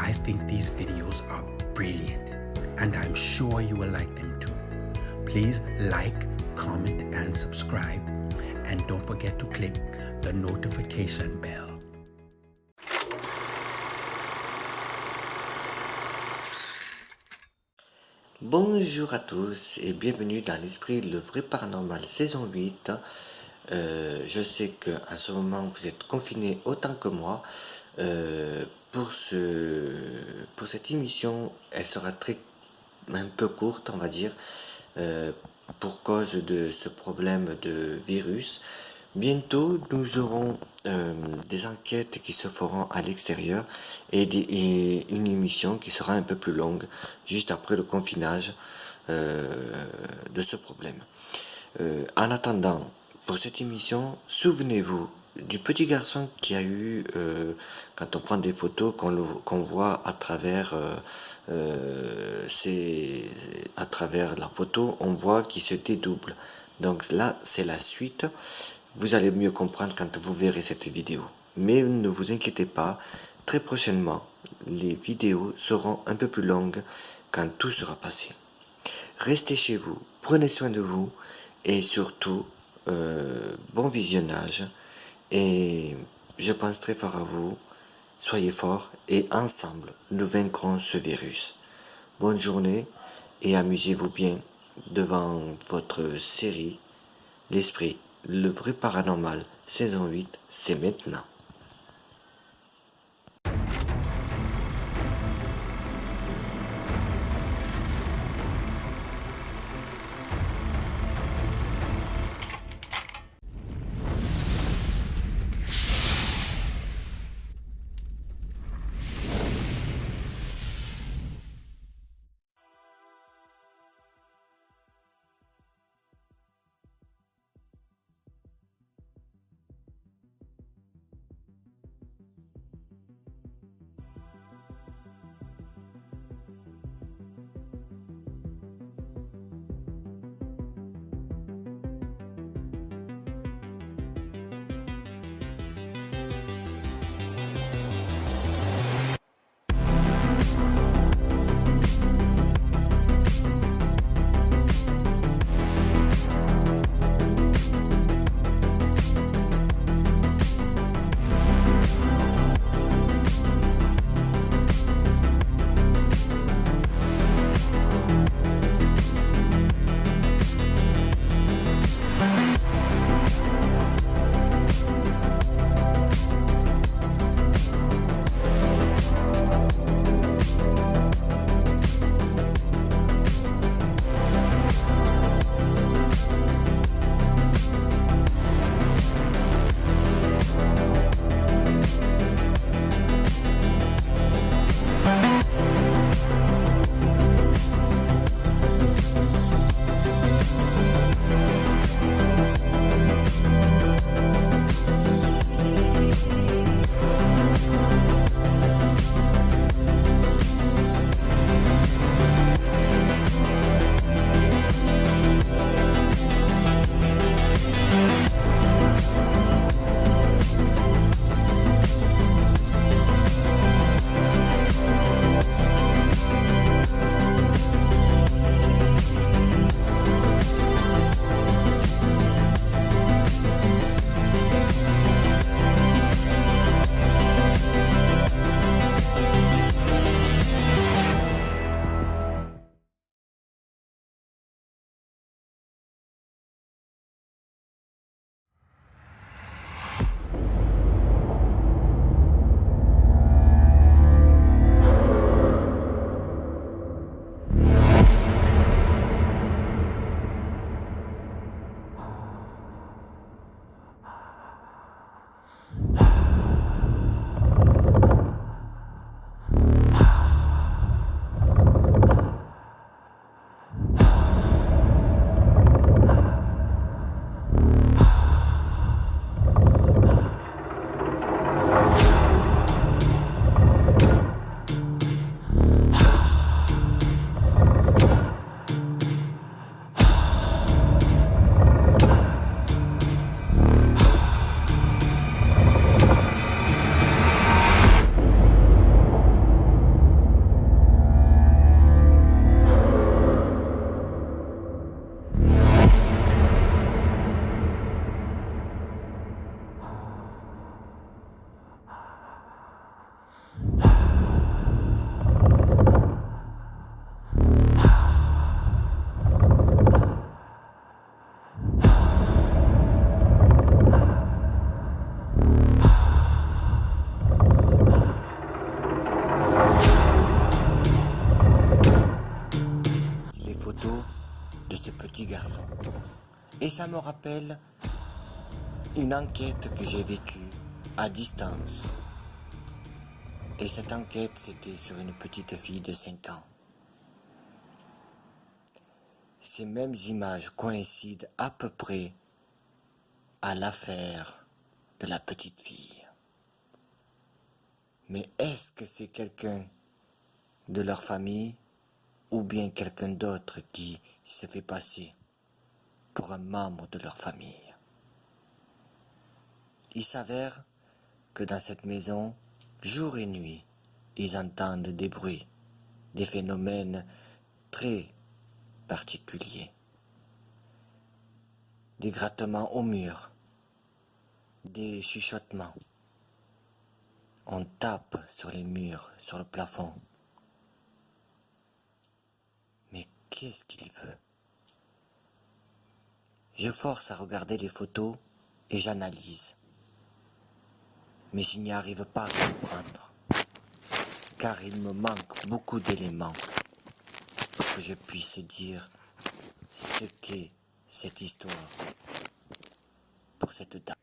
I think these videos are brilliant and I'm sure you will like them too. Please like, comment and subscribe, and don't forget to click the notification bell. Bonjour à tous et bienvenue dans l'Esprit le vrai paranormal saison 8. Je sais qu'à ce moment vous êtes confinés autant que moi. Pour cette émission, elle sera un peu courte, on va dire, pour cause de ce problème de virus. Bientôt, nous aurons des enquêtes qui se feront à l'extérieur et une émission qui sera un peu plus longue, juste après le confinage de ce problème. En attendant, pour cette émission, souvenez-vous du petit garçon qui a eu, quand on prend des photos, qu'on voit à travers, à travers la photo, on voit qu'il se dédouble. Donc là, c'est la suite. Vous allez mieux comprendre quand vous verrez cette vidéo. Mais ne vous inquiétez pas, très prochainement, les vidéos seront un peu plus longues quand tout sera passé. Restez chez vous, prenez soin de vous et surtout, bon visionnage. Et je pense très fort à vous. Soyez forts et ensemble, nous vaincrons ce virus. Bonne journée et amusez-vous bien devant votre série L'Esprit, le vrai paranormal, saison 8, c'est maintenant. Et ça me rappelle une enquête que j'ai vécue à distance. Et cette enquête, c'était sur une petite fille de 5 ans. Ces mêmes images coïncident à peu près à l'affaire de la petite fille. Mais est-ce que c'est quelqu'un de leur famille ou bien quelqu'un d'autre qui se fait passer pour un membre de leur famille? Il s'avère que dans cette maison, jour et nuit, ils entendent des bruits, des phénomènes très particuliers. Des grattements au mur, des chuchotements. On tape sur les murs, sur le plafond. Mais qu'est-ce qu'il veut? Je force à regarder les photos et j'analyse. Mais je n'y arrive pas à comprendre, car il me manque beaucoup d'éléments pour que je puisse dire ce qu'est cette histoire pour cette dame.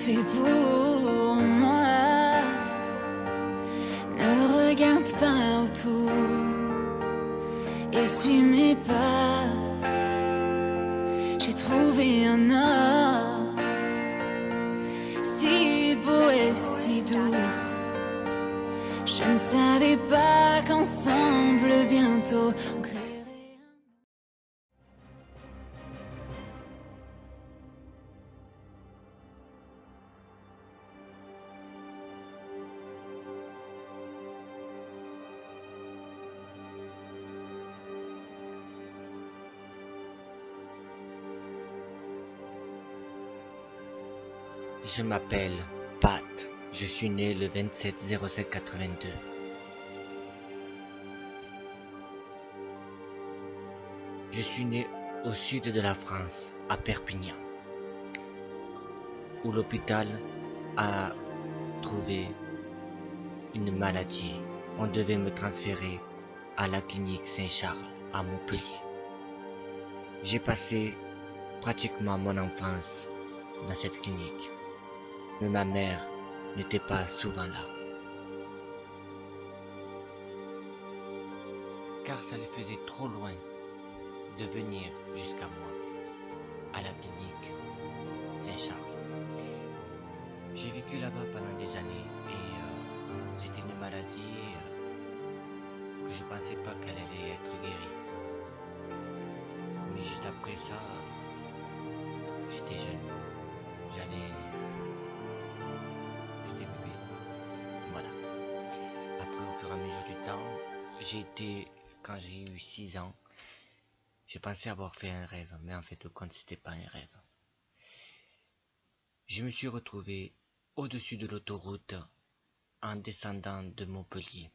fait pour moi. Ne regarde pas autour et suis mes pas. J'ai trouvé un homme si beau et si doux. Je ne savais pas qu'ensemble bientôt on créerait un... Je m'appelle Pat. Je suis né le 27/07/82. Je suis né au sud de la France, à Perpignan, où l'hôpital a trouvé une maladie. On devait me transférer à la clinique Saint-Charles, à Montpellier. J'ai passé pratiquement mon enfance dans cette clinique, mais ma mère n'était pas souvent là, car ça lui faisait trop loin de venir jusqu'à moi, à la clinique Saint-Charles. J'ai vécu là-bas pendant des années et c'était une maladie que je pensais pas qu'elle allait être guérie. Mais juste après ça, j'étais jeune, j'étais bébé, voilà. Après, au fur et à mesure du temps, quand j'ai eu 6 ans, je pensais avoir fait un rêve, mais en fait, au compte, c'était pas un rêve. Je me suis retrouvé au-dessus de l'autoroute en descendant de Montpellier,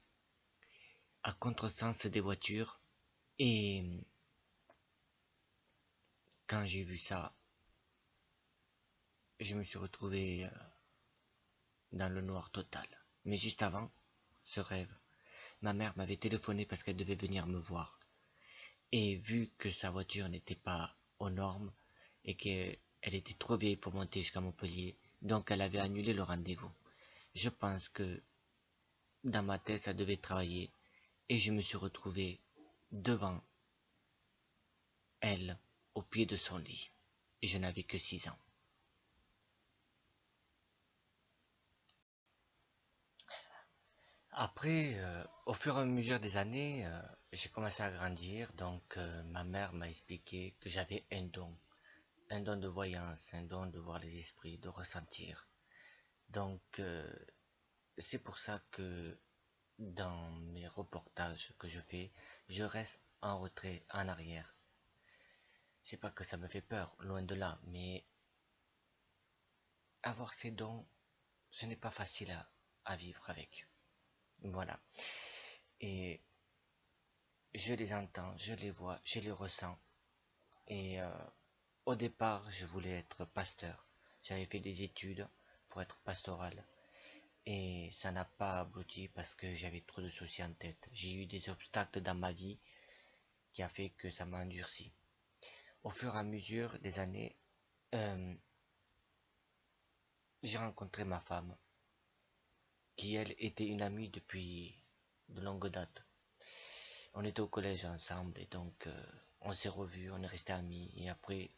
à contresens des voitures, et quand j'ai vu ça, je me suis retrouvé dans le noir total. Mais juste avant ce rêve, ma mère m'avait téléphoné parce qu'elle devait venir me voir. Et vu que sa voiture n'était pas aux normes et qu'elle était trop vieille pour monter jusqu'à Montpellier, donc elle avait annulé le rendez-vous. Je pense que dans ma tête ça devait travailler et je me suis retrouvé devant elle, au pied de son lit. Et je n'avais que 6 ans. Après, au fur et à mesure des années, j'ai commencé à grandir, donc ma mère m'a expliqué que j'avais un don de voyance, un don de voir les esprits, de ressentir. Donc, c'est pour ça que dans mes reportages que je fais, je reste en retrait, en arrière. C'est pas que ça me fait peur, loin de là, mais avoir ces dons, ce n'est pas facile à vivre avec. Voilà. Et je les entends, je les vois, je les ressens. Et au départ, je voulais être pasteur. J'avais fait des études pour être pastoral. Et ça n'a pas abouti parce que j'avais trop de soucis en tête. J'ai eu des obstacles dans ma vie qui a fait que ça m'a endurci. Au fur et à mesure des années, j'ai rencontré ma femme, qui elle était une amie depuis de longue date. On était au collège ensemble et donc on s'est revus, on est restés amis et après,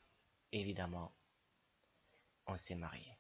évidemment, on s'est mariés.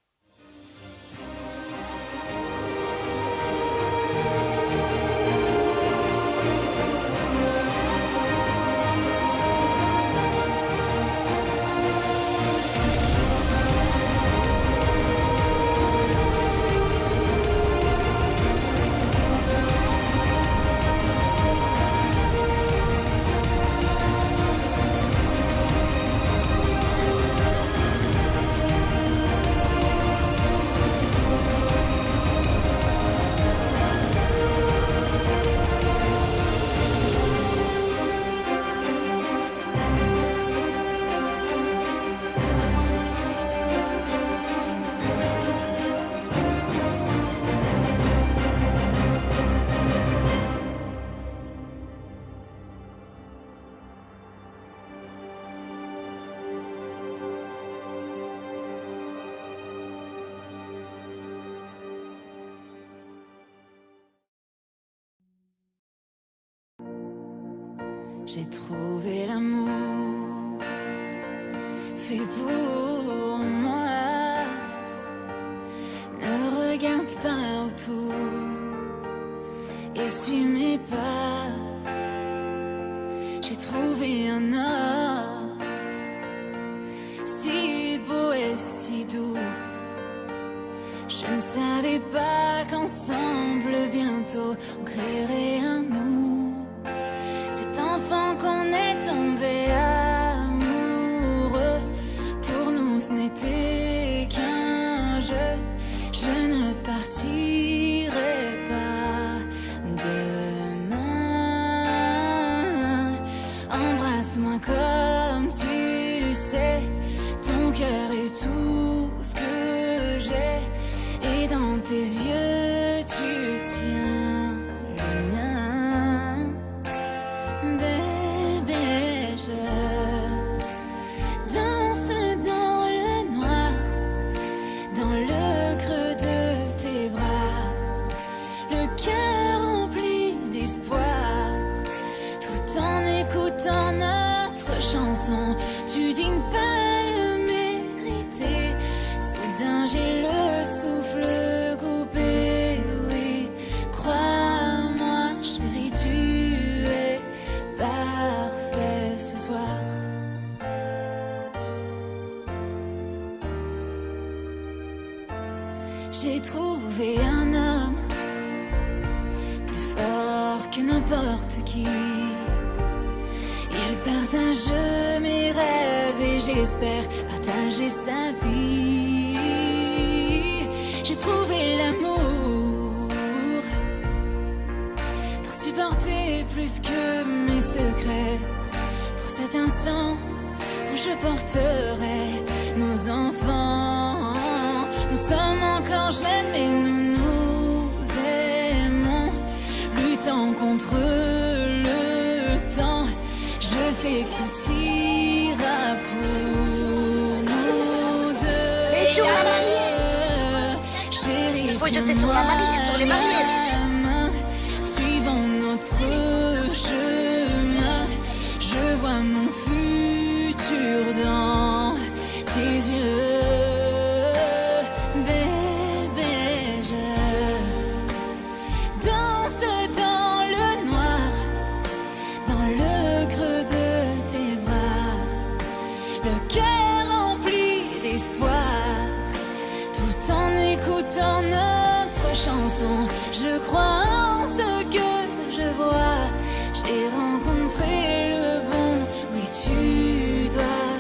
j'ai trouvé l'amour fait pour moi. Ne regarde pas autour, essuie mes pas. J'ai trouvé un homme si beau et si doux. Je ne savais pas qu'ensemble bientôt on créerait un nous. Cet enfant qu'on est tombé amoureux, pour nous ce n'était qu'un jeu. Je ne partirai pas demain. Embrasse-moi comme tu sais, ton cœur est tout ce que j'ai. Et dans tes yeux, tu tiens le mien. Bébé, je danse dans le noir, dans le creux de tes bras, le cœur rempli d'espoir, tout en écoutant notre chanson. Tu dignes pas le mériter. Soudain, j'ai le souffle coupé, oui. Crois-moi, chérie, tu es parfait ce soir. J'ai trouvé un homme plus fort que n'importe qui. Il partage mes rêves et j'espère partager sa vie. J'ai trouvé l'amour pour supporter plus que mes secrets. Pour cet instant où je porterai nos enfants. Nous sommes encore jeunes mais nous nous aimons, luttant contre le temps. Je sais que tout ira pour nous deux. Et sur la mariée. Chérie, Il faut jeter sur la mariée, sur les mariés. Suivons notre chemin. Je vois mon futur dans tes yeux. Bébé, je danse dans le noir, dans le creux de tes bras, le cœur rempli d'espoir, tout en écoutant notre chanson. Je crois en ce que je vois. J'ai rencontré le bon. Oui, tu dois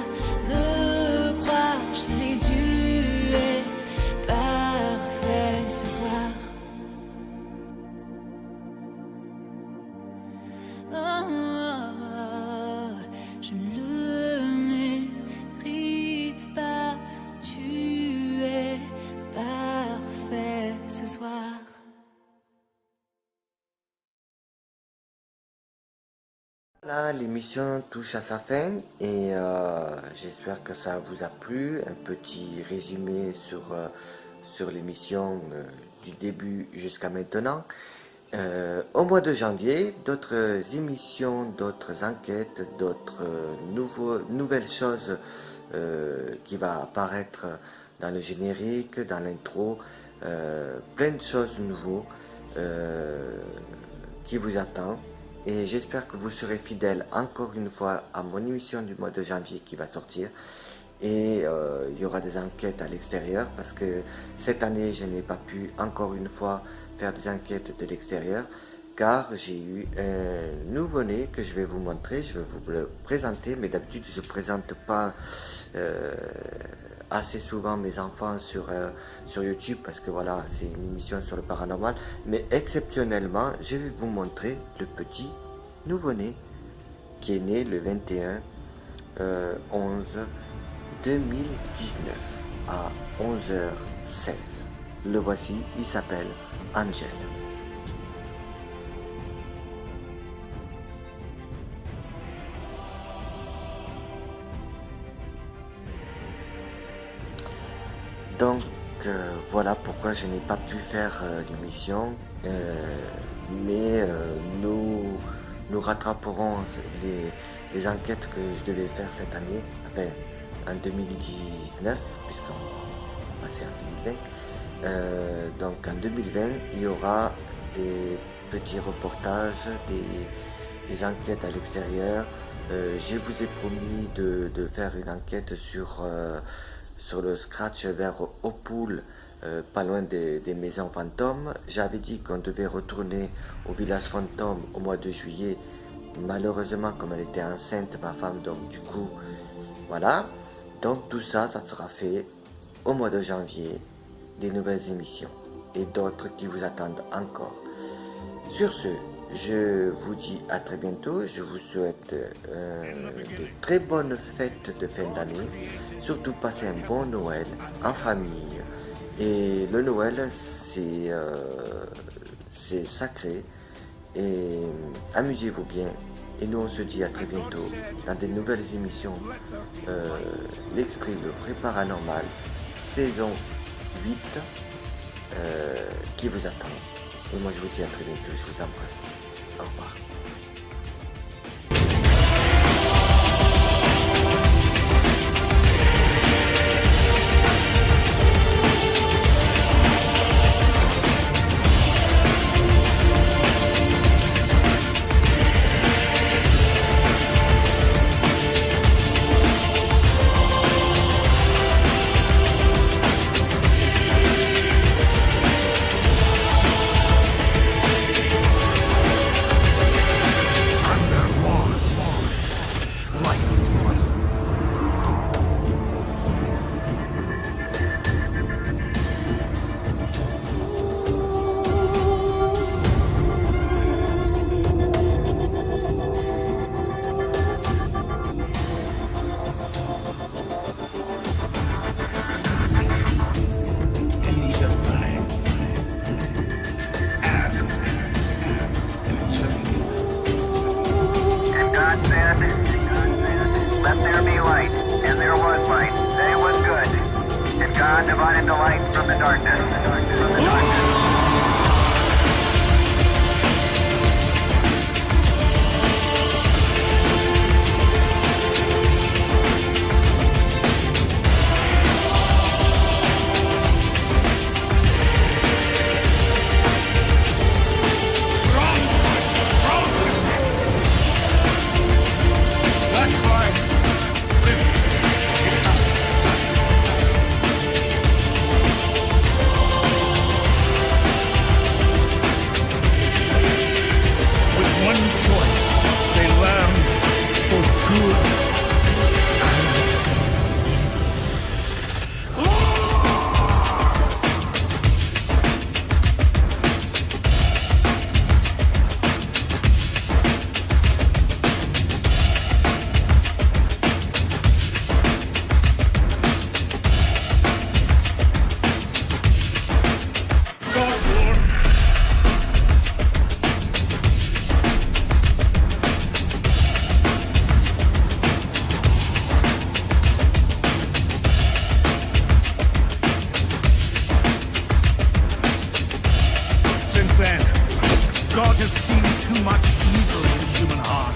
me croire, chérie, tu es parfait ce soir. Oh, oh, oh, je ne le mérite pas. Tu es parfait ce soir. Là, l'émission touche à sa fin et j'espère que ça vous a plu. Un petit résumé sur l'émission du début jusqu'à maintenant. Au mois de janvier, d'autres émissions, d'autres enquêtes, d'autres nouvelles choses qui va apparaître dans le générique, dans l'intro, plein de choses nouveaux qui vous attendent. Et j'espère que vous serez fidèles encore une fois à mon émission du mois de janvier qui va sortir. Et il y aura des enquêtes à l'extérieur parce que cette année je n'ai pas pu encore une fois faire des enquêtes de l'extérieur car j'ai eu un nouveau-né que je vais vous montrer, je vais vous le présenter, mais d'habitude je ne présente pas assez souvent mes enfants sur YouTube parce que voilà, c'est une émission sur le paranormal, mais exceptionnellement je vais vous montrer le petit nouveau-né qui est né le 21/11/2019 à 11h16. Le voici, il s'appelle Angel. Donc voilà pourquoi je n'ai pas pu faire l'émission, mais nous nous rattraperons les enquêtes que je devais faire cette année, enfin en 2019, puisqu'on va passer en 2020. Donc en 2020, il y aura des petits reportages, des enquêtes à l'extérieur. Je vous ai promis de faire une enquête sur le scratch vers Opoul, pas loin des maisons fantômes. J'avais dit qu'on devait retourner au village fantôme au mois de juillet. Malheureusement, comme elle était enceinte, ma femme, donc du coup, voilà. Donc tout ça, ça sera fait au mois de janvier, des nouvelles émissions et d'autres qui vous attendent encore. Sur ce, je vous dis à très bientôt. Je vous souhaite de très bonnes fêtes de fin d'année. Surtout passez un bon Noël en famille. Et le Noël, c'est sacré. Et amusez-vous bien. Et nous, on se dit à très bientôt dans des nouvelles émissions. L'Esprit, le vrai paranormal, saison 8, qui vous attend. Et moi, je vous dis à très bientôt. Je vous embrasse. Au revoir. Let there be light, and there was light. Day was good. And God divided the light from the darkness. God has seen too much evil in the human heart.